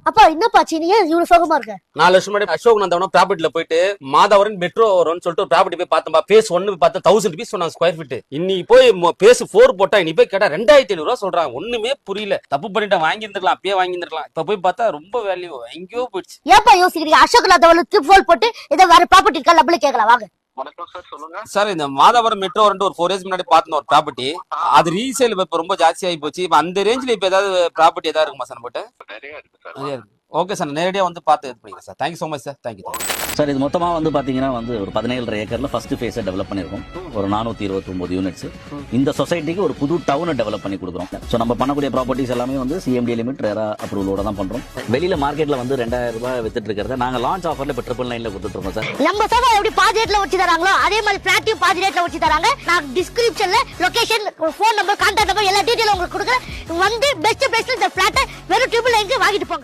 அப்பா என்னப்பா நீ ஏன் இவ்வளவு சோகமா இருக்க? 4 வருஷம் முன்னாடி அசோக் நந்தவனம் ப்ராப்பர்ட்டில போயிட்டு மாதவரன் மெட்ரோ வரும்னு சொல்லிட்டு ஒரு ப்ராப்பர்ட்டி போய் பார்த்தோம்பா. பேஸ் 1 பார்த்தா 1000 rupees சொன்னாங்க ஸ்கொயர் ஃபீட். இன்னி போய் பேஸ் 4 போட்டா இனி போய் கேட்டா 2500 ரூபாய் சொல்றாங்க. ஒண்ணுமே புரியல. தப்பு பண்ணிட்டு வாங்கி இருந்திருக்கலாம், அப்பயே வாங்கி இருந்திருக்கலாம். இப்ப போய் பார்த்தா ரொம்ப வேல்யூ எங்கேயோ போயிடுச்சு. ஏப்பா யோசிக்கிறீங்க? அசோக் நந்தவனம் ட்ரிப் போட்டு இதை வேற ப்ராப்பர்ட்டி இருக்கா நம்மளே கேட்கலாம் வாங்க. வணக்கம் சார், சொல்லுங்க சார் இந்த மாதவரம் மெட்ரோ ஒரு 4 days முன்னாடி பார்த்தோம் ஒரு ப்ராப்பர்ட்டி. அது ரீசேல் இப்ப ரொம்ப ஜாஸ்தி ஆகி போச்சு. இப்ப அந்த ரேஞ்சில இப்ப ஏதாவது ப்ராப்பர்ட்டி ஏதாவது இருக்குமா சார் போட்டு? நிறைய இருக்கு சார். நிறைய இருக்கு. ஓகே சார், நேரடியா வந்து பார்த்து இது பண்ணிக்கிறேன் sir. Thank you so much sir. Thank you sir. இது மொத்தமா வந்து பாத்தீங்கன்னா ஒரு 17 ஏக்கர்ல ஃபர்ஸ்ட் ஃபேஸை டெவலப் பண்ணிருக்கோம். ஒரு 429 யூனிட்ஸ். இந்த சொசைட்டிக்கு ஒரு புது டவுனை டெவலப் பண்ணி கொடுக்குறோம். ஸோ நம்ம பண்ணக்கூடிய ப்ராப்பர்ட்டிஸ் எல்லாமே வந்து சிஎம்டி லிமிட் ரேரா அப்ரூவலோட தான் பண்றோம். வெளியில மார்க்கெட்ல வந்து 2000 ரூபாய் வித்துட்டு இருக்கிறத நாங்க லான்ச் ஆஃபர்ல இப்போ 999ல கொடுத்துட்டு இருக்கோம் சார். நம்ம சபா எப்படி பாதி ரேட்ல வச்சு தராங்களோ அதே மாதிரி பிளாட்டையும் பாதி ரேட்ல வச்சு தராங்க. நான் டிஸ்கிரிப்ஷன்ல location, phone number, contact number எல்லா டீடைலும் உங்களுக்கு கொடுக்குறேன். வந்து பெஸ்ட் பிரைஸ்ல இந்த பிளாட்டை வெறும் 999 வாங்கிட்டு போங்க.